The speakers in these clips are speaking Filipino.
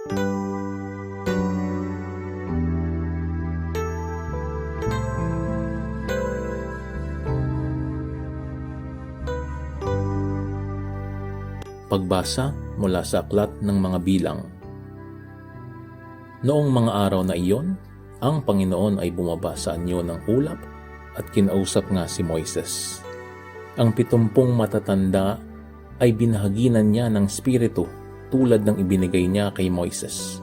Pagbasa mula sa Aklat ng Mga Bilang. Noong mga araw na iyon, ang Panginoon ay bumaba sa anyo ng ulap at kinausap nga si Moises. Ang 70 matatanda ay binahaginan niya ng Espiritu tulad ng ibinigay niya kay Moises.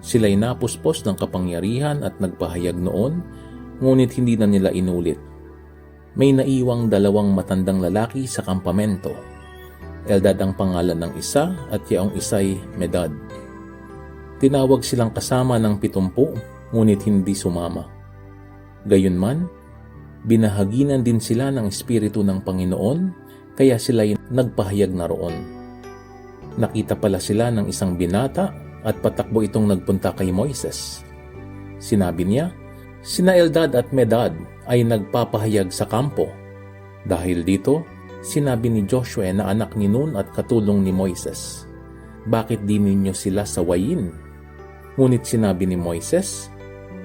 Sila'y napuspos ng kapangyarihan at nagpahayag noon, ngunit hindi na nila inulit. May naiwang 2 matandang lalaki sa kampamento. Eldad ang pangalan ng isa at yaong isa'y Medad. Tinawag silang kasama ng 70, ngunit hindi sumama. Gayunman, binahaginan din sila ng Espiritu ng Panginoon, kaya sila'y nagpahayag na roon. Nakita pala sila ng isang binata at patakbo itong nagpunta kay Moises. Sinabi niya, sina Eldad at Medad ay nagpapahayag sa kampo. Dahil dito, sinabi ni Joshua na anak ni Nun at katulong ni Moises, bakit di ninyo sila sawayin? Ngunit sinabi ni Moises,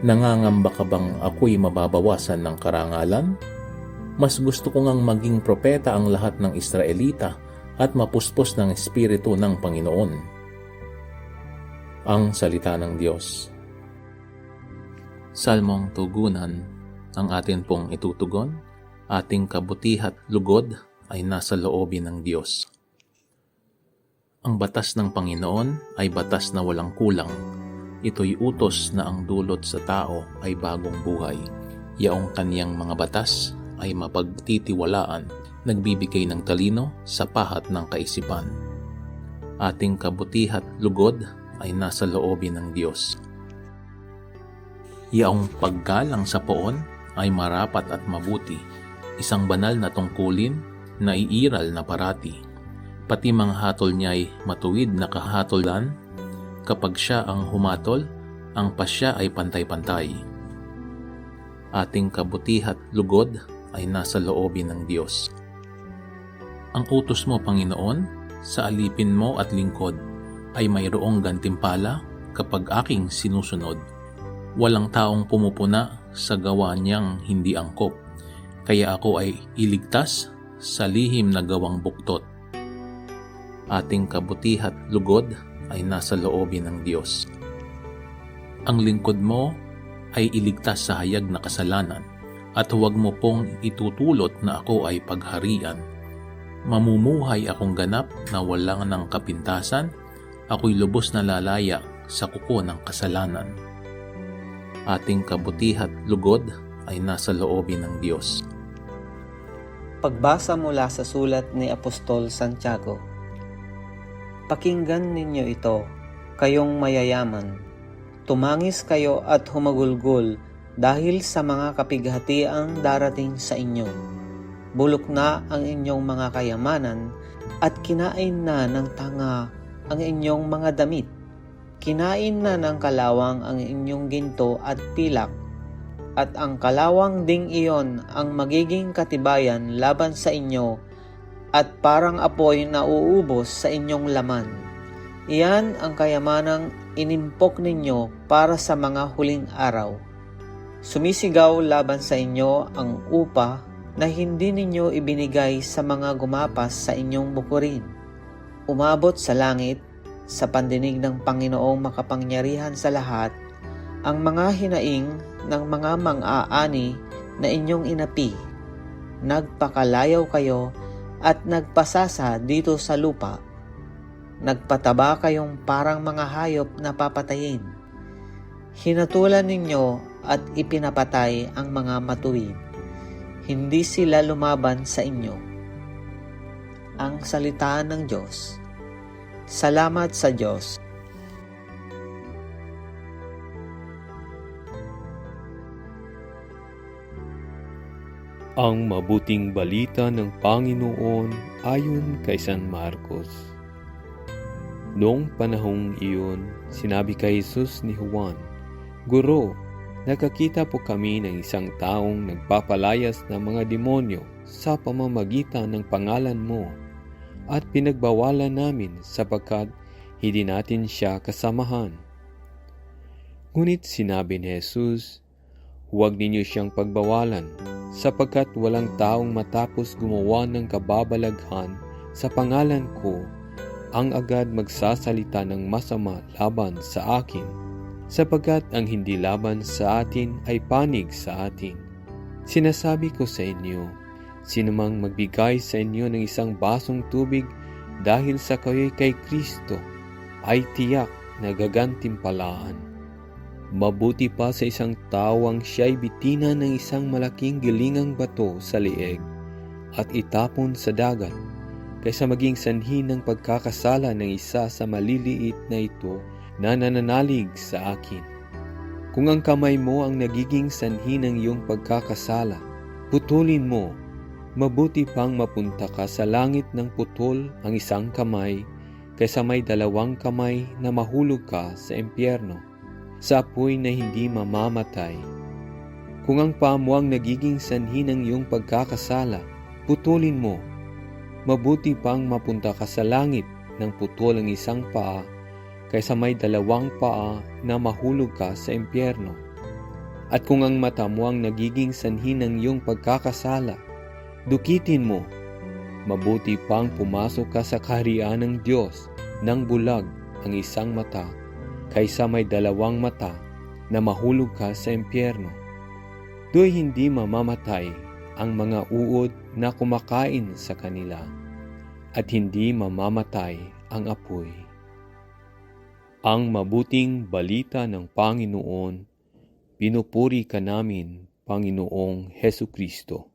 nangangamba ka bang ako'y mababawasan ng karangalan? Mas gusto ko ngang maging propeta ang lahat ng Israelita at mapuspos ng Espiritu ng Panginoon. Ang salita ng Diyos. Salmong tugunan, ang atin pong itutugon, ating kabutihat lugod ay nasa loobin ng Diyos. Ang batas ng Panginoon ay batas na walang kulang. Ito'y utos na ang dulot sa tao ay bagong buhay. Yaong kaniyang mga batas ay mapagtitiwalaan, nagbibigay ng talino sa pahat ng kaisipan. Ating kabutihat lugod ay nasa loobin ng Diyos. Yaong paggalang sa poon ay marapat at mabuti, isang banal na tungkulin, naiiral na parati. Pati mga hatol niya'y matuwid na kahatolan. Kapag siya ang humatol, ang pasya ay pantay-pantay. Ating kabutihat lugod ay nasa loobin ng Diyos. Ang utos mo, Panginoon, sa alipin mo at lingkod ay mayroong gantimpala kapag aking sinusunod. Walang taong pumupuna sa gawa niyang hindi angkop, kaya ako ay iligtas sa lihim na gawang buktot. Ating kabutihat lugod ay nasa loobin ng Diyos. Ang lingkod mo ay iligtas sa hayag na kasalanan, at huwag mo pong itutulot na ako ay pagharian. Mamumuhay akong ganap na walang ng kapintasan, ako'y lubos na lalaya sa kuko ng kasalanan. Ating kabutihat lugod ay nasa loobin ng Diyos. Pagbasa mula sa sulat ni Apostol Santiago. Pakinggan ninyo ito, kayong mayayaman. Tumangis kayo at humagulgol dahil sa mga kapighatiang darating sa inyo. Bulok na ang inyong mga kayamanan at kinain na ng tanga ang inyong mga damit. Kinain na ng kalawang ang inyong ginto at pilak. At ang kalawang ding iyon ang magiging katibayan laban sa inyo at parang apoy na uubos sa inyong laman. Iyan ang kayamanang inimpok ninyo para sa mga huling araw. Sumisigaw laban sa inyo ang upa na hindi ninyo ibinigay sa mga gumapas sa inyong bukurin. Umabot sa langit, sa pandinig ng Panginoong makapangyarihan sa lahat, ang mga hinaing ng mga mang-aani na inyong inapi. Nagpakalayaw kayo at nagpasasa dito sa lupa. Nagpataba kayong parang mga hayop na papatayin. Hinatulan ninyo at ipinapatay ang mga matuwid. Hindi sila lumaban sa inyo. Ang salita ng Diyos. Salamat sa Diyos. Ang mabuting balita ng Panginoon ayon kay San Marcos. Noong panahong iyon, sinabi kay Jesus ni Juan, Guro, nakakita po kami ng isang taong nagpapalayas ng mga demonyo sa pamamagitan ng pangalan mo, at pinagbawalan namin sapagkat hindi natin siya kasamahan. Ngunit sinabi ni Jesus, huwag ninyo siyang pagbawalan, sapagkat walang taong matapos gumawa ng kababalaghan sa pangalan ko ang agad magsasalita ng masama laban sa akin, sapagkat ang hindi laban sa atin ay panig sa atin. Sinasabi ko sa inyo, sinumang magbigay sa inyo ng isang basong tubig dahil sa kayo'y kay Kristo, ay tiyak na gagantimpalaan. Mabuti pa sa isang tao ang siya'y bitinan ng isang malaking gilingang bato sa lieg at itapon sa dagat, kaysa maging sanhi ng pagkakasala ng isa sa maliliit na ito na nananalig sa akin. Kung ang kamay mo ang nagiging sanhi ng iyong pagkakasala, putulin mo. Mabuti pang mapunta ka sa langit ng putol ang isang kamay, kaysa may 2 kamay na mahulog ka sa impyerno, sa apoy na hindi mamamatay. Kung ang paa mo ang nagiging sanhi ng iyong pagkakasala, putulin mo. Mabuti pang mapunta ka sa langit ng putol ang isang paa, kaysa may 2 paa na mahulog ka sa impyerno. At kung ang mata mo ang nagiging sanhi ng iyong pagkakasala, dukitin mo. Mabuti pang pumasok ka sa kaharian ng Diyos nang bulag ang isang mata, kaysa may 2 mata na mahulog ka sa impyerno. Do'y hindi mamamatay ang mga uod na kumakain sa kanila, at hindi mamamatay ang apoy. Ang mabuting balita ng Panginoon, pinupuri ka namin, Panginoong Hesukristo.